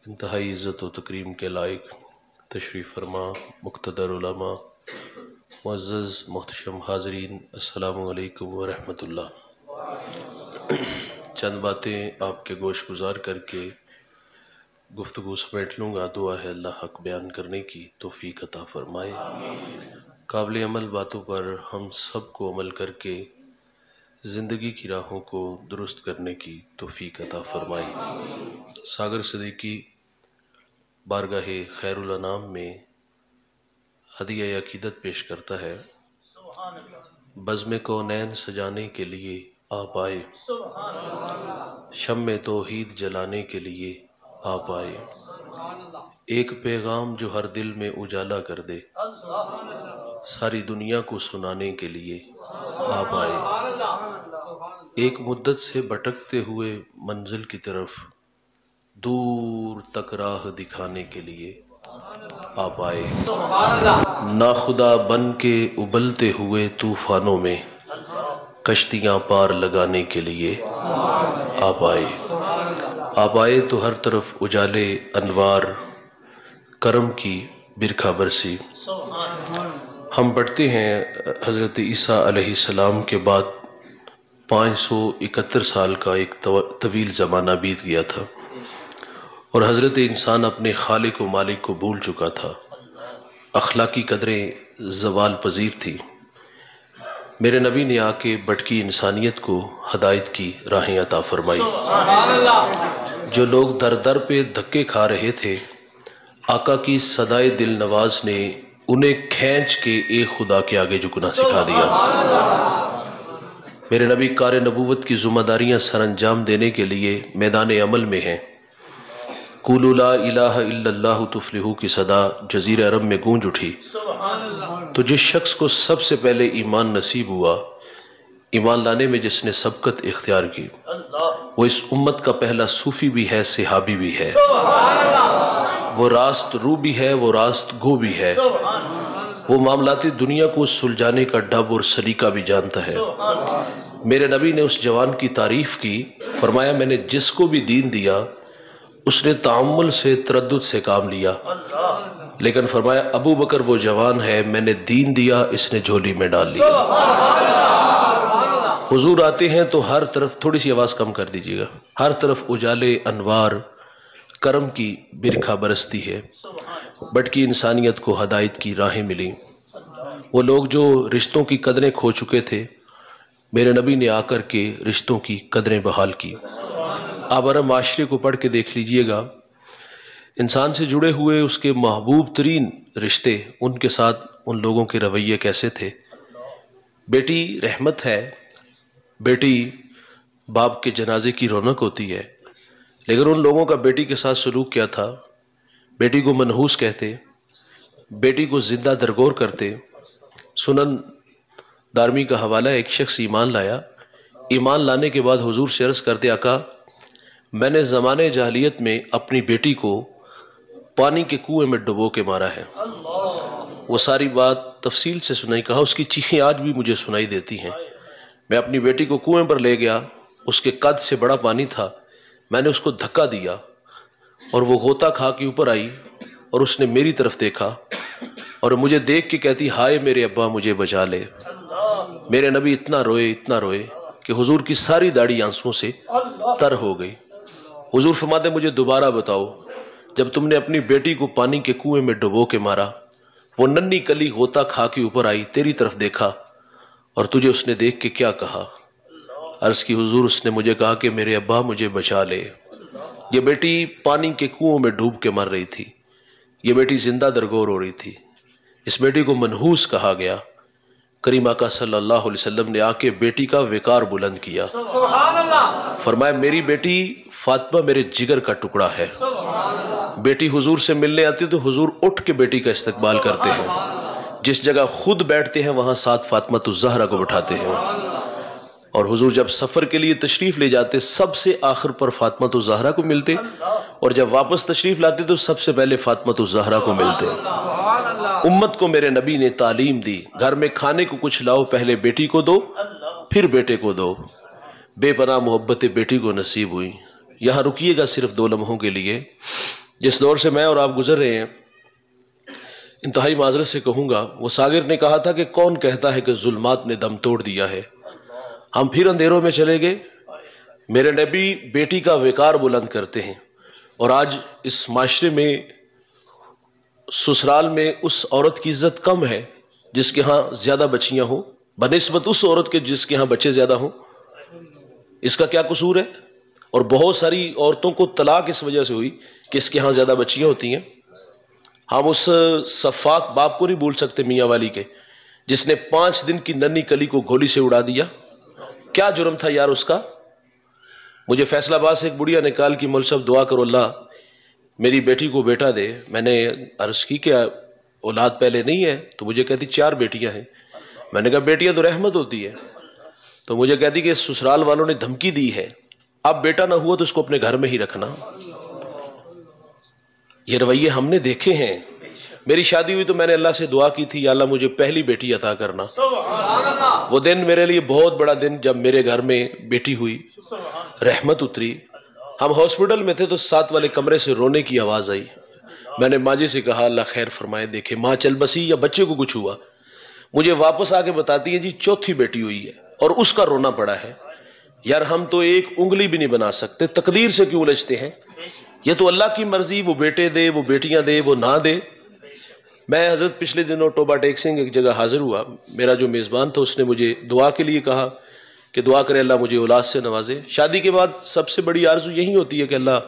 انتہائی عزت و تکریم کے لائق تشریف فرما مقتدر علماء، معزز محتشم حاضرین، السلام علیکم ورحمۃ اللہ۔ چند باتیں آپ کے گوش گزار کر کے گفتگو سمیٹ لوں گا۔ دعا ہے اللہ حق بیان کرنے کی توفیق عطا فرمائے۔ قابل عمل باتوں پر ہم سب کو عمل کر کے زندگی کی راہوں کو درست کرنے کی توفیق عطا فرمائے۔ ساگر صدیقی بارگاہ خیر الانام میں ہدیہ عقیدت پیش کرتا ہے۔ بزم کونین سجانے کے لیے آپ آئے، شمع توحید جلانے کے لیے آپ آئے، ایک پیغام جو ہر دل میں اجالا کر دے، ساری دنیا کو سنانے کے لیے آپ آئے، ایک مدت سے بھٹکتے ہوئے منزل کی طرف دور تک راہ دکھانے کے لیے آپ آئے، ناخدا بن کے ابلتے ہوئے طوفانوں میں کشتیاں پار لگانے کے لیے آپ آئے۔ آپ آئے تو ہر طرف اجالے انوار کرم کی برکھا برسی۔ ہم پڑھتے ہیں حضرت عیسیٰ علیہ السلام کے بعد 571 سال کا ایک طویل زمانہ بیت گیا تھا اور حضرت انسان اپنے خالق و مالک کو بھول چکا تھا، اخلاقی قدریں زوال پذیر تھی۔ میرے نبی نے آ کے بھٹکی انسانیت کو ہدایت کی راہیں عطا فرمائی۔ جو لوگ در در پہ دھکے کھا رہے تھے، آقا کی صدائے دل نواز نے انہیں کھینچ کے ایک خدا کے آگے جھکنا سکھا دیا۔ میرے نبی کار نبوت کی ذمہ داریاں سر انجام دینے کے لیے میدان عمل میں ہیں۔ قولوا لا الہ الا اللہ تفلحوا کی صدا جزیرہ عرب میں گونج اٹھی تو جس شخص کو سب سے پہلے ایمان نصیب ہوا، ایمان لانے میں جس نے سبقت اختیار کی، وہ اس امت کا پہلا صوفی بھی ہے، صحابی بھی ہے، وہ راست رو بھی ہے، وہ راست گو بھی ہے، وہ معاملات دنیا کو سلجھانے کا ڈب اور سلیقہ بھی جانتا ہے۔ میرے نبی نے اس جوان کی تعریف کی، فرمایا میں نے جس کو بھی دین دیا اس نے تعامل سے تردد سے کام لیا، لیکن فرمایا ابو بکر وہ جوان ہے، میں نے دین دیا اس نے جھولی میں ڈال لیا۔ حضور آتے ہیں تو ہر طرف، تھوڑی سی آواز کم کر دیجیے گا، ہر طرف اجالے انوار کرم کی برکھا برستی ہے، بھٹکی انسانیت کو ہدایت کی راہیں ملی۔ وہ لوگ جو رشتوں کی قدریں کھو چکے تھے، میرے نبی نے آ کر کے رشتوں کی قدریں بحال کی۔ آپ عرب معاشرے کو پڑھ کے دیکھ لیجئے گا، انسان سے جڑے ہوئے اس کے محبوب ترین رشتے، ان کے ساتھ ان لوگوں کے رویے کیسے تھے۔ بیٹی رحمت ہے، بیٹی باپ کے جنازے کی رونق ہوتی ہے، لیکن ان لوگوں کا بیٹی کے ساتھ سلوک کیا تھا؟ بیٹی کو منحوس کہتے، بیٹی کو زندہ درگور کرتے۔ سنن دارمی کا حوالہ، ایک شخص ایمان لایا، ایمان لانے کے بعد حضور سے عرض کرتے، آقا میں نے زمانے جاہلیت میں اپنی بیٹی کو پانی کے کنویں میں ڈبو کے مارا ہے۔ وہ ساری بات تفصیل سے سنائی، کہا اس کی چیخیں آج بھی مجھے سنائی دیتی ہیں۔ میں اپنی بیٹی کو کنویں پر لے گیا، اس کے قد سے بڑا پانی تھا، میں نے اس کو دھکا دیا اور وہ غوطہ کھا کے اوپر آئی اور اس نے میری طرف دیکھا اور مجھے دیکھ کے کہتی، ہائے میرے ابا مجھے بچا لے۔ میرے نبی اتنا روئے کہ حضور کی ساری داڑھی آنسوں سے تر ہو گئی۔ حضور فرماتے مجھے دوبارہ بتاؤ، جب تم نے اپنی بیٹی کو پانی کے کنویں میں ڈبو کے مارا، وہ ننھی کلی غوطہ کھا کے اوپر آئی، تیری طرف دیکھا اور تجھے اس نے دیکھ کے کیا کہا؟ عرض کی حضور اس نے مجھے کہا کہ میرے ابا مجھے بچا لے۔ یہ بیٹی پانی کے کنویں میں ڈوب کے مر رہی تھی، یہ بیٹی زندہ درگور ہو رہی تھی، اس بیٹی کو منحوس کہا گیا۔ کریم آقا صلی اللہ علیہ وسلم نے آ کے بیٹی کا وقار بلند کیا، فرمایا میری بیٹی فاطمہ میرے جگر کا ٹکڑا ہے۔ بیٹی حضور سے ملنے آتی تو حضور اٹھ کے بیٹی کا استقبال کرتے ہیں، جس جگہ خود بیٹھتے ہیں وہاں ساتھ فاطمہ الزہرا کو بٹھاتے ہیں، اور حضور جب سفر کے لیے تشریف لے جاتے سب سے آخر پر فاطمہ الزہرا کو ملتے، اور جب واپس تشریف لاتے تو سب سے پہلے فاطمہ الزہرا کو ملتے۔ امت کو میرے نبی نے تعلیم دی، گھر میں کھانے کو کچھ لاؤ، پہلے بیٹی کو دو پھر بیٹے کو دو۔ بے پناہ محبت بیٹی کو نصیب ہوئی۔ یہاں رکیے گا صرف 2 لمحوں کے لیے۔ جس دور سے میں اور آپ گزر رہے ہیں، انتہائی معذرت سے کہوں گا، وہ ساغر نے کہا تھا کہ کون کہتا ہے کہ ظلمات نے دم توڑ دیا ہے، ہم پھر اندھیروں میں چلے گئے۔ میرے نبی بیٹی کا وقار بلند کرتے ہیں، اور آج اس معاشرے میں سسرال میں اس عورت کی عزت کم ہے جس کے ہاں زیادہ بچیاں ہوں، بنسبت اس عورت کے جس کے ہاں بچے زیادہ ہوں۔ اس کا کیا قصور ہے؟ اور بہت ساری عورتوں کو طلاق اس وجہ سے ہوئی کہ اس کے ہاں زیادہ بچیاں ہوتی ہیں۔ ہم اس سفاک باپ کو نہیں بھول سکتے میاں والی کے، جس نے 5 دن کی ننھی کلی کو گولی سے اڑا دیا۔ کیا جرم تھا یار اس کا؟ مجھے فیصل آباد سے ایک بڑھیا نکال کی، مول صاحب دعا کرو اللہ میری بیٹی کو بیٹا دے۔ میں نے عرض کی کہ اولاد پہلے نہیں ہے، تو مجھے کہتی 4 بیٹیاں ہیں۔ میں نے کہا بیٹیاں تو رحمت ہوتی ہے، تو مجھے کہتی کہ سسرال والوں نے دھمکی دی ہے، اب بیٹا نہ ہوا تو اس کو اپنے گھر میں ہی رکھنا۔ یہ رویے ہم نے دیکھے ہیں۔ میری شادی ہوئی تو میں نے اللہ سے دعا کی تھی، یا اللہ مجھے پہلی بیٹی عطا کرنا۔ وہ دن میرے لیے بہت بڑا دن جب میرے گھر میں بیٹی ہوئی، رحمت اتری۔ ہم ہاسپٹل میں تھے تو 7 والے کمرے سے رونے کی آواز آئی۔ میں نے ماں جی سے کہا اللہ خیر فرمائے، دیکھے ماں چل بسی یا بچے کو کچھ ہوا؟ مجھے واپس آ کے بتاتی ہے جی 4تھی بیٹی ہوئی ہے اور اس کا رونا پڑا ہے۔ یار ہم تو ایک انگلی بھی نہیں بنا سکتے، تقدیر سے کیوں الجھتے ہیں؟ یہ تو اللہ کی مرضی، وہ بیٹے دے، وہ بیٹیاں دے، وہ نہ دے۔ میں حضرت پچھلے دنوں ٹوبا ٹیکسنگ ایک جگہ حاضر ہوا، میرا جو میزبان تھا اس نے مجھے دعا کے لیے کہا کہ دعا کرے اللہ مجھے اولاد سے نوازے۔ شادی کے بعد سب سے بڑی آرزو یہی ہوتی ہے کہ اللہ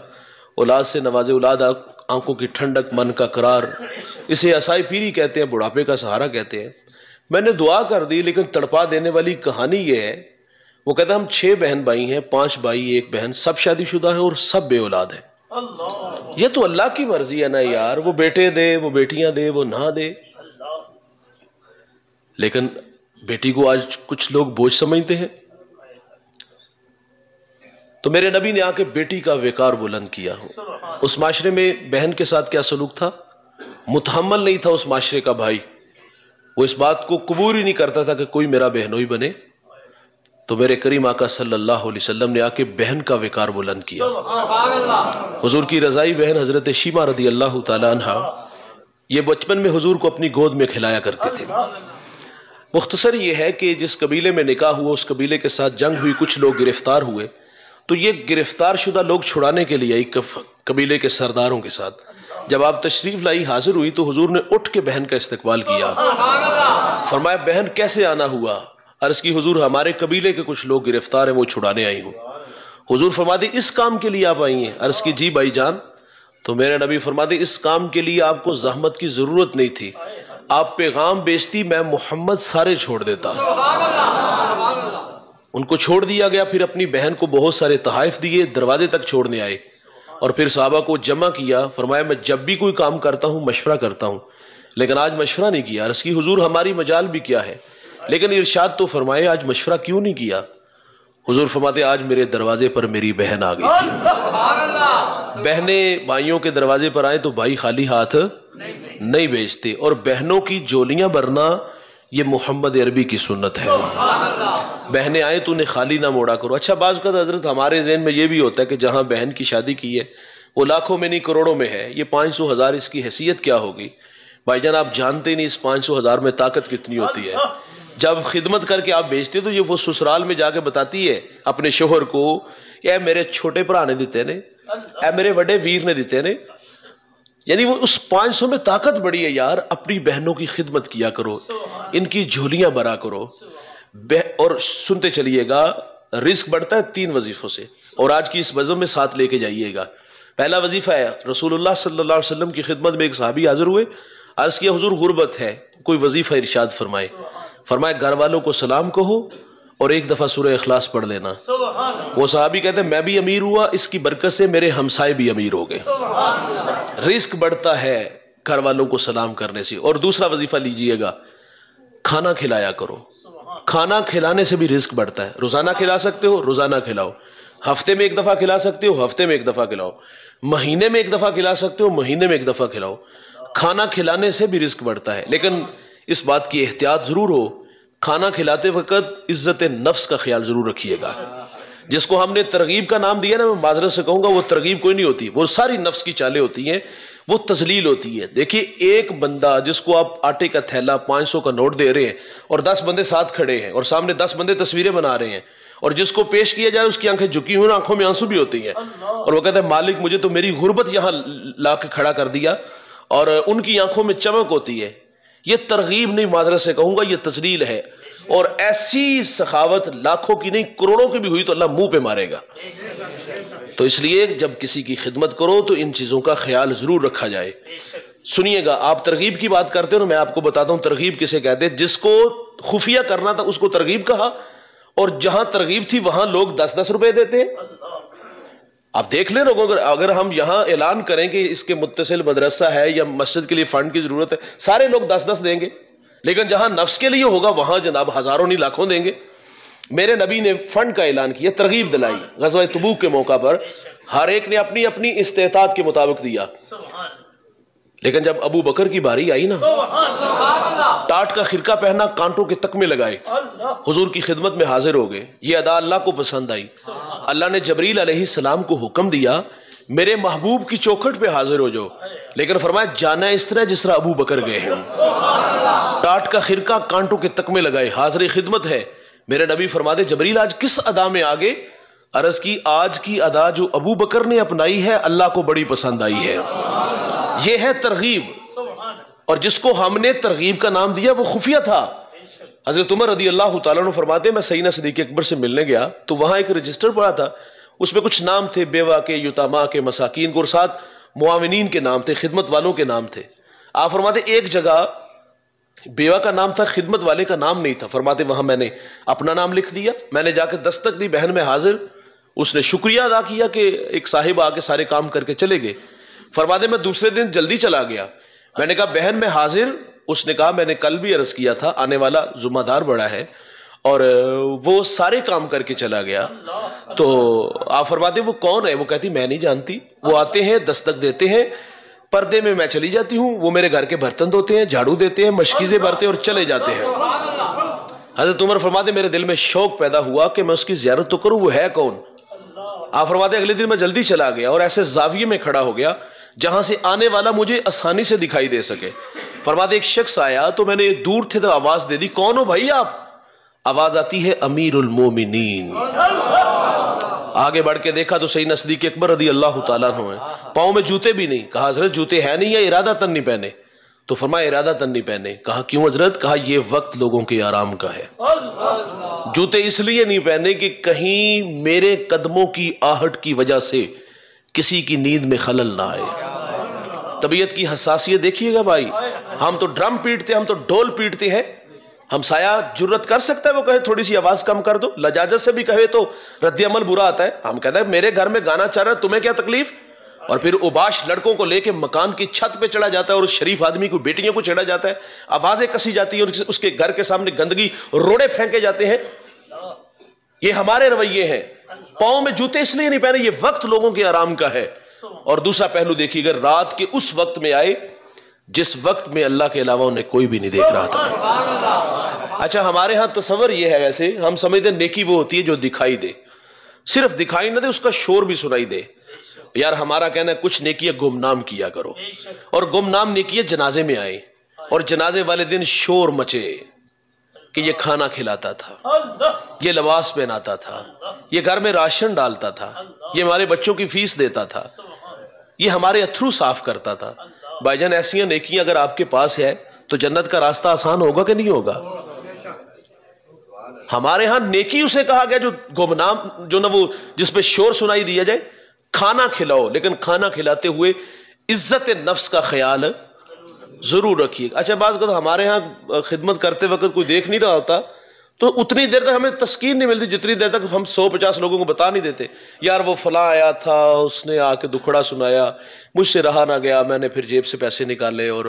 اولاد سے نوازے۔ اولاد آنکھوں کی ٹھنڈک، من کا قرار، اسے اسائی پیری کہتے ہیں، بڑھاپے کا سہارا کہتے ہیں۔ میں نے دعا کر دی، لیکن تڑپا دینے والی کہانی یہ ہے، وہ کہتا ہم 6 بہن بھائی ہیں، 5 بھائی 1 بہن، سب شادی شدہ ہیں اور سب بے اولاد ہیں۔ یہ تو اللہ کی مرضی ہے نا یار، وہ بیٹے دے، وہ بیٹیاں دے، وہ نہ دے۔ لیکن بیٹی کو آج کچھ لوگ بوجھ سمجھتے ہیں۔ تو میرے نبی نے آ کے بیٹی کا وقار بلند کیا۔ اس معاشرے میں بہن کے ساتھ کیا سلوک تھا؟ متحمل نہیں تھا اس معاشرے کا بھائی، وہ اس بات کو قبول ہی نہیں کرتا تھا کہ کوئی میرا بہنوئی بنے۔ تو میرے کریم آقا صلی اللہ علیہ وسلم نے آ کے بہن کا وقار بلند کیا۔ حضور کی رضائی بہن حضرت شیمہ رضی اللہ تعالیٰ عنہ، یہ بچپن میں حضور کو اپنی گود میں کھلایا کرتے تھے۔ مختصر یہ ہے کہ جس قبیلے میں نکاح ہوا اس قبیلے کے ساتھ جنگ ہوئی، کچھ لوگ گرفتار ہوئے، تو یہ گرفتار شدہ لوگ چھڑانے کے لیے آئی قبیلے کے سرداروں کے ساتھ۔ جب آپ تشریف لائی حاضر ہوئی تو حضور نے اٹھ کے بہن کا استقبال کیا۔ فرمایا بہن کیسے آنا ہوا؟ عرض کی حضور ہمارے قبیلے کے کچھ لوگ گرفتار ہیں، وہ چھڑانے آئی ہوں۔ حضور فرماتے اس کام کے لیے آپ آئی ہیں؟ عرض کی جی بھائی جان۔ تو میرے نبی فرماتے اس کام کے لیے آپ کو زحمت کی ضرورت نہیں تھی، آپ پیغام بیچتی، میں محمد سارے چھوڑ دیتا۔ ان کو چھوڑ دیا گیا، پھر اپنی بہن کو بہت سارے تحائف دیے، دروازے تک چھوڑنے آئے، اور پھر صحابہ کو جمع کیا۔ فرمایا میں جب بھی کوئی کام کرتا ہوں مشورہ کرتا ہوں، لیکن آج مشورہ نہیں کیا۔ عرض کی حضور ہماری مجال بھی کیا ہے، لیکن ارشاد تو فرمائے آج مشورہ کیوں نہیں کیا؟ حضور فرماتے آج میرے دروازے پر میری بہن آ گئی تھی۔ بہنیں بھائیوں کے دروازے پر آئیں تو بھائی خالی ہاتھ نہیں بھیجتے، اور بہنوں کی جولیاں بھرنا یہ محمد عربی کی سنت ہے۔ بہنیں آئیں تو انہیں خالی نہ موڑا کرو۔ اچھا بعض کا حضرت ہمارے ذہن میں یہ بھی ہوتا ہے کہ جہاں بہن کی شادی کی ہے وہ لاکھوں میں نہیں کروڑوں میں ہے، یہ 500 1000 اس کی حیثیت کیا ہوگی؟ بھائی جان آپ جانتے نہیں اس 500 1000 میں طاقت کتنی ہوتی ہے۔ جب خدمت کر کے آپ بیچتے تو یہ وہ سسرال میں جا کے بتاتی ہے اپنے شوہر کو، اے میرے چھوٹے بھرا نے دیتے نے، اے میرے بڑے ویر نے دیتے نے۔ یعنی وہ اس 500 میں طاقت بڑی ہے یار، اپنی بہنوں کی خدمت کیا کرو، ان کی جھولیاں بھرا کرو۔ اور سنتے چلیے گا رزق بڑھتا ہے 3 وظیفوں سے، اور آج کی اس وزن میں 7 لے کے جائیے گا۔ پہلا وظیفہ ہے رسول اللہ صلی اللہ علیہ وسلم کی خدمت میں ایک صحابی حاضر ہوئے، عرض کیا حضور غربت ہے، کوئی وظیفہ ارشاد فرمائے۔ فرمایا گھر والوں کو سلام کہو اور ایک دفعہ سورہ اخلاص پڑھ لینا۔ وہ صحابی کہتے ہیں میں بھی امیر ہوا، اس کی برکت سے میرے ہمسائے بھی امیر ہو گئے۔ رزق بڑھتا ہے گھر والوں کو سلام کرنے سے۔ اور دوسرا وظیفہ لیجئے گا، کھانا کھلایا کرو۔ کھانا کھلانے سے بھی رزق بڑھتا ہے۔ روزانہ کھلا سکتے ہو روزانہ کھلاؤ، ہفتے میں ایک دفعہ کھلا سکتے ہو ہفتے میں ایک دفعہ کھلاؤ، مہینے میں ایک دفعہ کھلا سکتے ہو مہینے میں ایک دفعہ کھلاؤ۔ کھانا کھلانے سے بھی رزق بڑھتا ہے، لیکن اس بات کی احتیاط ضرور ہو، کھانا کھلاتے وقت عزت نفس کا خیال ضرور رکھیے گا۔ جس کو ہم نے ترغیب کا نام دیا نا، میں معذرت سے کہوں گا وہ ترغیب کوئی نہیں ہوتی، وہ ساری نفس کی چالیں ہوتی ہیں، وہ تذلیل ہوتی ہے۔ دیکھیے ایک بندہ جس کو آپ آٹے کا تھیلا 500 کا نوٹ دے رہے ہیں اور 10 بندے ساتھ کھڑے ہیں اور سامنے 10 بندے تصویریں بنا رہے ہیں، اور جس کو پیش کیا جائے اس کی آنکھیں جھکی ہوئی، آنکھوں میں آنسو بھی ہوتی ہیں، اور وہ کہتا ہے مالک مجھے تو میری غربت یہاں لا کے کھڑا کر دیا، اور ان کی آنکھوں میں چمک ہوتی ہے۔ یہ ترغیب نہیں، معذرت سے کہوں گا یہ تذلیل ہے، اور ایسی سخاوت لاکھوں کی نہیں کروڑوں کی بھی ہوئی تو اللہ منہ پہ مارے گا۔ تو اس لیے جب کسی کی خدمت کرو تو ان چیزوں کا خیال ضرور رکھا جائے۔ سنیے گا، آپ ترغیب کی بات کرتے ہو، میں آپ کو بتاتا ہوں ترغیب کسے کہتے ہیں۔ جس کو خفیہ کرنا تھا اس کو ترغیب کہا، اور جہاں ترغیب تھی وہاں لوگ 10-10 روپے دیتے ہیں۔ آپ دیکھ لیں لوگوں، اگر ہم یہاں اعلان کریں کہ اس کے متصل مدرسہ ہے یا مسجد کے لیے فنڈ کی ضرورت ہے، سارے لوگ 10-10 دیں گے، لیکن جہاں نفس کے لیے ہوگا وہاں جناب ہزاروں نہیں لاکھوں دیں گے۔ میرے نبی نے فنڈ کا اعلان کیا، ترغیب دلائی، غزوہ تبوک کے موقع پر ہر ایک نے اپنی اپنی استطاعت کے مطابق دیا، لیکن جب ابو بکر کی باری آئی نا، ٹاٹ کا خرقہ پہنا، کانٹوں کے تکمے لگائے، حضور کی خدمت میں حاضر ہو گئے۔ یہ ادا اللہ کو پسند آئی۔ اللہ نے جبریل علیہ السلام کو حکم دیا میرے محبوب کی چوکھٹ پہ حاضر ہو جاؤ، لیکن فرمایا جانا اس طرح جس طرح ابو بکر گئے ہیں۔ ٹاٹ کا خرقہ، کانٹوں کے تکمے لگائے، حاضر خدمت ہے۔ میرے نبی فرماتے جبریل آج کس ادا میں آگے؟ عرض کی آج کی ادا جو ابو بکر نے اپنائی ہے اللہ کو بڑی پسند آئی ہے۔ یہ ہے ترغیب، اور جس کو ہم نے ترغیب کا نام دیا وہ خفیہ تھا۔ حضرت عمر رضی اللہ تعالیٰ عنہ فرماتے میں سیدنا صدیق اکبر سے ملنے گیا تو وہاں ایک رجسٹر پڑا تھا، اس میں کچھ نام تھے، بیوہ کے، یتامہ کے، مساکین کے، اور ساتھ معاونین کے نام تھے، خدمت والوں کے نام تھے۔ آپ فرماتے ایک جگہ بیوہ کا نام تھا، خدمت والے کا نام نہیں تھا۔ فرماتے وہاں میں نے اپنا نام لکھ دیا، میں نے جا کے دستک دی، بہن میں حاضر، اس نے شکریہ ادا کیا کہ ایک صاحب آ کے سارے کام کر کے چلے گئے۔ فرماتے میں دوسرے دن جلدی چلا گیا، میں نے کہا بہن میں حاضر، اس نے کہا میں نے کل بھی عرض کیا تھا آنے والا ذمہ دار بڑا ہے، اور وہ سارے کام کر کے چلا گیا۔ تو آپ فرماتے وہ کون ہے؟ وہ کہتی میں نہیں جانتی، وہ آتے ہیں دستک دیتے ہیں، پردے میں چلی جاتی ہوں، وہ میرے گھر کے برتن دھوتے ہیں، جھاڑو دیتے ہیں، مشکیزیں بھرتے ہیں اور چلے جاتے ہیں۔ حضرت عمر فرماتے میرے دل میں شوق پیدا ہوا کہ میں اس کی زیارت تو کروں، وہ ہے کون؟ آپ فرماتے اگلے دن میں جلدی چلا گیا اور ایسے زاویے میں کھڑا ہو گیا جہاں سے آنے والا مجھے آسانی سے دکھائی دے سکے۔ فرماتے ایک شخص آیا تو میں نے دور تھے تو آواز دے دی، کون ہو بھائی آپ؟ آواز آتی ہے امیر المومنین۔ آگے بڑھ کے دیکھا تو سیدنا صدیق اکبر رضی اللہ تعالیٰ عنہ ہیں، پاؤں میں جوتے بھی نہیں۔ کہا حضرت جوتے ہے نہیں یا ارادہ تن نہیں پہنے؟ تو فرمایا ارادہ تن نہیں پہنے۔ کہا کیوں حضرت؟ کہا یہ وقت لوگوں کے آرام کا ہے، جوتے اس لیے نہیں پہنے کہ کہیں میرے قدموں کی آہٹ کی وجہ سے کسی کی نیند میں خلل نہ آئے۔ طبیعت کی حساسیت دیکھیے گا بھائی، ہم تو ڈرم پیٹتے، ہم تو ڈول پیٹتے ہیں، ہم سایہ جرت کر سکتا ہے وہ کہے تھوڑی سی آواز کم کر دو، لجاجت سے بھی کہے تو رد عمل برا آتا ہے۔ ہم کہتے ہیں میرے گھر میں گانا چل رہا ہے تمہیں کیا تکلیف؟ اور پھر اوباش لڑکوں کو لے کے مکان کی چھت پہ چڑھا جاتا ہے اور اس شریف آدمی کو بیٹیوں کو چھیڑا جاتا ہے، آوازیں کسی جاتی ہیں اور اس کے گھر کے سامنے گندگی روڑے پھینکے جاتے ہیں۔ یہ ہمارے رویے ہیں۔ پاؤں میں جوتے اس لیے نہیں پہنے، یہ وقت لوگوں کے آرام کا ہے۔ اور دوسرا پہلو دیکھیے گا، رات کے اس وقت میں آئے جس وقت میں اللہ کے علاوہ انہیں کوئی بھی نہیں دیکھ رہا تھا۔ اچھا ہمارے ہاں تصور یہ ہے، ویسے ہم سمجھتے ہیں نیکی وہ ہوتی ہے جو دکھائی دے، صرف دکھائی نہ دے، اس کا شور بھی سنائی دے۔ یار ہمارا کہنا ہے کچھ نیکیاں گمنام کیا کرو، اور گمنام نیکیاں جنازے میں آئے اور جنازے والے دن شور مچے کہ یہ کھانا کھلاتا تھا، یہ لباس پہناتا تھا، یہ گھر میں راشن ڈالتا تھا، یہ ہمارے بچوں کی فیس دیتا تھا، یہ ہمارے اتھرو صاف کرتا تھا۔ بھائی جان ایسی نیکیاں اگر آپ کے پاس ہے تو جنت کا راستہ آسان ہوگا کہ نہیں ہوگا؟ ہمارے ہاں نیکی اسے کہا گیا جو گمنام، جو نہ وہ جس پہ شور سنائی دیا جائے۔ کھانا کھلاؤ، لیکن کھانا کھلاتے ہوئے عزت نفس کا خیال ضرور رکھیے۔ اچھا بعض اوقات ہمارے ہاں خدمت کرتے وقت کوئی دیکھ نہیں رہا ہوتا تو اتنی دیر تک ہمیں تسکین نہیں ملتی جتنی دیر تک ہم 150 لوگوں کو بتا نہیں دیتے، یار وہ فلاں آیا تھا، اس نے آ کے دکھڑا سنایا، مجھ سے رہا نہ گیا، میں نے پھر جیب سے پیسے نکالے اور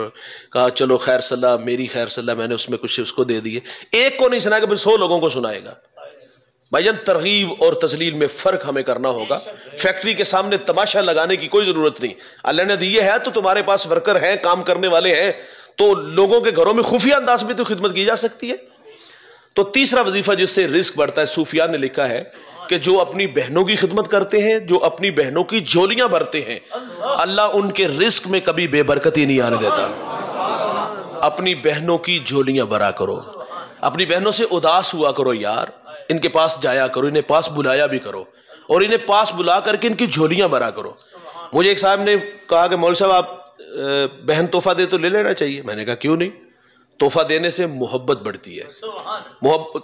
کہا چلو خیر صلاح، میری خیر صلاح، میں نے اس میں کچھ اس کو دے دیے۔ ایک کو نہیں سنائے گا پھر 100 لوگوں کو سنائے گا۔ بھائی جان ترغیب اور تذلیل میں فرق ہمیں کرنا ہوگا۔ فیکٹری کے سامنے تماشا لگانے کی کوئی ضرورت نہیں، اللہ نے دیے ہے تو تمہارے پاس ورکر ہیں، کام کرنے والے ہیں، تو لوگوں کے گھروں میں خفیہ انداز میں تو خدمت کی جا سکتی ہے۔ تو تیسرا وظیفہ جس سے رزق بڑھتا ہے، صوفیاء نے لکھا ہے کہ جو اپنی بہنوں کی خدمت کرتے ہیں، جو اپنی بہنوں کی جھولیاں بھرتے ہیں، اللہ ان کے رزق میں کبھی بے برکتی نہیں آنے دیتا۔ اپنی بہنوں کی جھولیاں بھرا کرو، اپنی بہنوں سے اداس ہوا کرو یار، ان کے پاس جایا کرو، انہیں پاس بلایا بھی کرو، اور انہیں پاس بلا کر کے ان کی جھولیاں بھرا کرو۔ مجھے ایک صاحب نے کہا کہ مولوی صاحب آپ بہن تحفہ دے تو لے لینا چاہیے۔ میں نے کہا کیوں نہیں، تحفہ دینے سے محبت بڑھتی ہے۔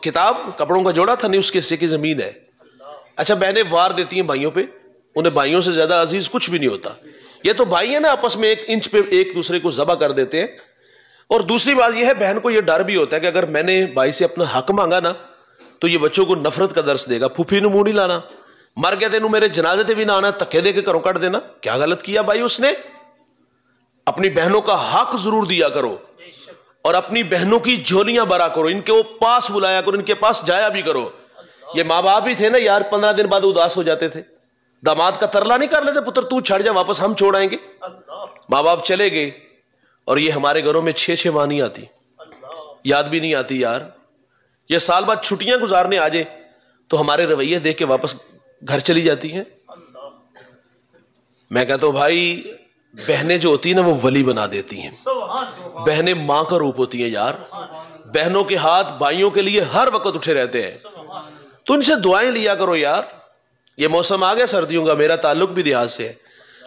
کتاب کپڑوں کا جوڑا تھا نہیں، اس کے حصے کی زمین ہے۔ اچھا بہنیں وار دیتی ہیں بھائیوں پہ، انہیں بھائیوں سے زیادہ عزیز کچھ بھی نہیں ہوتا۔ یہ تو بھائی ہیں نا، آپس میں ایک انچ پہ ایک دوسرے کو ذبح کر دیتے ہیں۔ اور دوسری بات یہ ہے، بہن کو یہ ڈر بھی ہوتا ہے کہ اگر میں نے بھائی سے اپنا حق مانگا نا تو یہ بچوں کو نفرت کا درس دے گا، پھوپھی نو منہ نہیں لانا، مر گئے تینوں میرے جنازے تے بھی نہ آنا، تکے دے کے گھروں کٹ دینا۔ کیا غلط کیا بھائی اس نے؟ اپنی بہنوں کا حق ضرور دیا کرو، اور اپنی بہنوں کی جھولیاں بھرا کرو، ان کے پاس بلایا کرو، ان کے پاس جایا بھی کرو۔ یہ ماں باپ ہی تھے نا یار، 15 دن بعد اداس ہو جاتے تھے، داماد کا ترلا نہیں کر لیتے، پتر تو چھڑ جا، واپس ہم چھوڑ آئیں گے۔ ماں باپ چلے گئے، اور یہ ہمارے گھروں میں 6 ماہ نہیں آتی، یاد بھی نہیں آتی یار۔ یہ سال بعد چھٹیاں گزارنے آ جائے تو ہمارے رویے دیکھ کے واپس گھر چلی جاتی ہیں۔ میں کہتا ہوں بھائی، بہنیں جو ہوتی ہیں نا وہ ولی بنا دیتی ہیں، بہنیں ماں کا روپ ہوتی ہیں یار۔ بہنوں کے ہاتھ بھائیوں کے لیے ہر وقت اٹھے رہتے ہیں، تو ان سے دعائیں لیا کرو یار۔ یہ موسم آ گیا سردیوں کا، میرا تعلق بھی دیہات سے ہے۔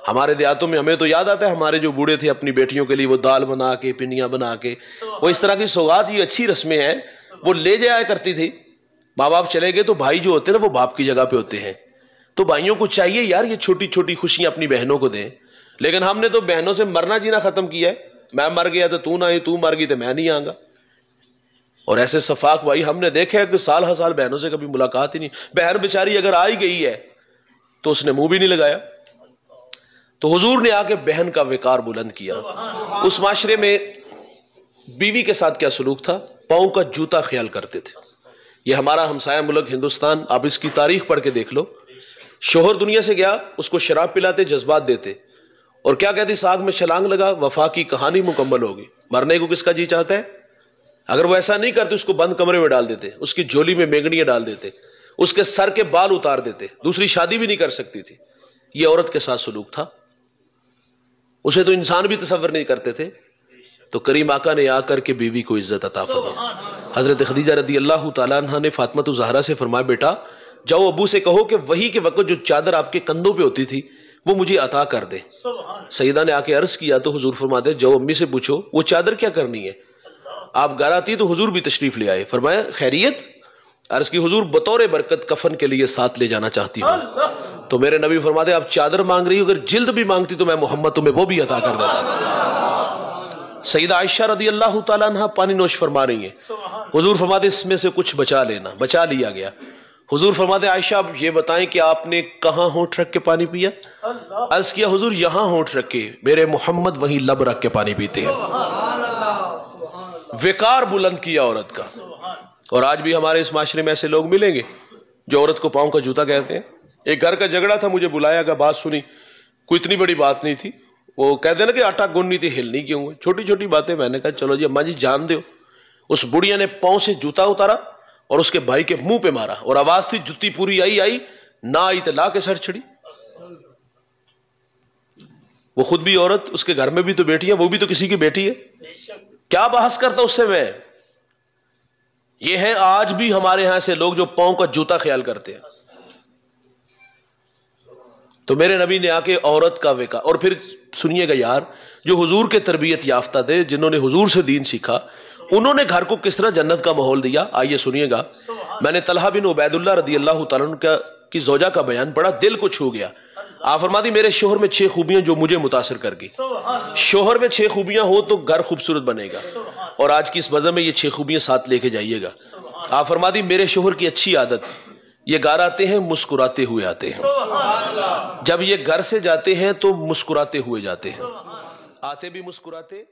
ہمارے دیہاتوں میں ہمیں تو یاد آتا ہے، ہمارے جو بوڑھے تھے اپنی بیٹیوں کے لیے وہ دال بنا کے، پنیاں بنا کے، وہ اس طرح کی سوغات، یہ اچھی رسمیں ہیں، وہ لے جایا کرتی تھی۔ ماں باپ چلے گئے تو بھائی جو ہوتے ہیں نا وہ باپ کی جگہ پہ ہوتے ہیں، تو بھائیوں کو چاہیے یار یہ چھوٹی چھوٹی خوشیاں اپنی بہنوں کو دیں۔ لیکن ہم نے تو بہنوں سے مرنا جینا ختم کیا ہے، میں مر گیا تو نہ آئی، تو مر گئی تو میں نہیں آؤں گا۔ اور ایسے صفاق بھائی ہم نے دیکھے کہ سال ہر سال بہنوں سے کبھی ملاقات ہی نہیں۔ بہن بیچاری اگر آ ہی گئی ہے تو اس نے منہ بھی نہیں لگایا۔ تو حضور نے آ کے بہن کا وقار بلند کیا۔ اس معاشرے میں بیوی کے ساتھ کیا سلوک تھا؟ پاؤں کا جوتا خیال کرتے تھے۔ یہ ہمارا ہمسایہ ملک ہندوستان، آپ اس کی تاریخ پڑھ کے دیکھ لو۔ شوہر دنیا سے گیا، اس کو شراب پلاتے، جذبات دیتے، اور کیا کہتی؟ ساگ میں چھلانگ لگا، وفا کی کہانی مکمل ہوگی۔ مرنے کو کس کا جی چاہتا ہے؟ اگر وہ ایسا نہیں کرتے اس کو بند کمرے میں ڈال دیتے، اس کی جولی میں مینگنیاں ڈال دیتے، اس کے سر کے بال اتار دیتے، دوسری شادی بھی نہیں کر سکتی تھی۔ یہ عورت کے ساتھ سلوک تھا، اسے تو انسان بھی تصور نہیں کرتے تھے۔ تو کریم آقا نے آ کر کے بیوی کو عزت عطا فرمائی۔ حضرت خدیجہ رضی اللہ تعالیٰ عنہ نے فاطمہ الزہرا سے فرمایا، بیٹا جاؤ ابو سے کہو کہ وہی کے وقت جو چادر آپ کے کندھوں پہ ہوتی تھی وہ مجھے عطا کر دے۔ سیدہ نے آ کے عرض کیا تو حضور فرماتے، جاؤ امی سے پوچھو وہ چادر کیا کرنی ہے۔ آپ گھر آتی تو حضور بھی تشریف لے آئے، فرمایا خیریت؟ عرض کی حضور بطور برکت کفن کے لیے ساتھ لے جانا چاہتی ہوں۔ تو میرے نبی فرماتے، آپ چادر مانگ رہی ہو، اگر جلد بھی مانگتی تو میں محمد تمہیں وہ بھی عطا کر دیتا۔ سیدہ عائشہ رضی اللہ تعالیٰ عنہ پانی نوش فرما رہی ہیں، حضور فرماتے اس میں سے کچھ بچا لینا، بچا لیا گیا۔ حضور فرماتے، عائشہ اب یہ بتائیں کہ آپ نے کہاں ہونٹ رکھ کے پانی پیا؟ عرض کیا حضور یہاں ہونٹ رکھ کے، میرے محمد وہیں لب رکھ کے پانی پیتے ہیں۔ وقار بلند کیا عورت کا۔ اور آج بھی ہمارے اس معاشرے میں ایسے لوگ ملیں گے جو عورت کو پاؤں کا جوتا کہتے ہیں۔ ایک گھر کا جھگڑا تھا، مجھے بلایا گیا، بات سنی، کوئی اتنی بڑی بات نہیں تھی، وہ کہتے ہیں نا کہ آٹا گننی تھی ہلنی کیوں ہوئی، چھوٹی چھوٹی باتیں۔ میں نے کہا چلو جی اماں جی جان دو۔ اس بڑھیا نے پاؤں سے جوتا اتارا اور اس کے بھائی کے منہ پہ مارا، اور آواز تھی جتی پوری آئی نہ آئی تو لا کے سر چھڑی۔ وہ خود بھی عورت، اس کے گھر میں بھی تو بیٹی ہے، وہ بھی تو کسی کی بیٹی ہے، کیا بحث کرتا اس سے میں؟ یہ ہے آج بھی ہمارے ہاں سے لوگ جو پاؤں کا جوتا خیال کرتے ہیں۔ تو میرے نبی نے آ کے عورت کا وقار، اور پھر سنیے گا یار، جو حضور کے تربیت یافتہ تھے، جنہوں نے حضور سے دین سیکھا، انہوں نے گھر کو کس طرح جنت کا ماحول دیا، آئیے سنیے گا۔ میں نے طلحہ بن عبید اللہ رضی اللہ تعالیٰ عنہ کی زوجہ کا بیان پڑھا، دل کو چھو گیا۔ آپ فرماتی میرے شوہر میں 6 خوبیاں جو مجھے متاثر کر گئی۔ شوہر میں 6 خوبیاں ہو تو گھر خوبصورت بنے گا، اور آج کی اس بزم میں یہ 6 خوبیاں ساتھ لے کے جائیے گا۔ آپ فرماتی میرے شوہر کی اچھی عادت، یہ گھر آتے ہیں مسکراتے ہوئے آتے ہیں، جب یہ گھر سے جاتے ہیں تو مسکراتے ہوئے جاتے ہیں، آتے بھی مسکراتے